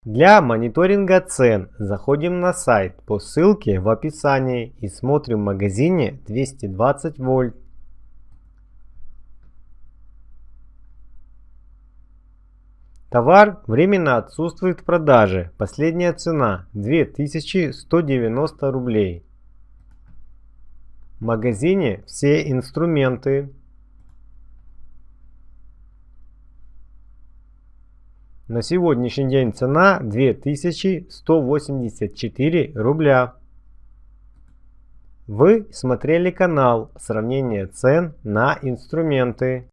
Для мониторинга цен заходим на сайт по ссылке в описании и смотрим в магазине 220 вольт. Товар временно отсутствует в продаже. Последняя цена 2190 рублей. В магазине все инструменты. На сегодняшний день цена 2184 рубля. Вы смотрели канал «Сравнение цен на инструменты».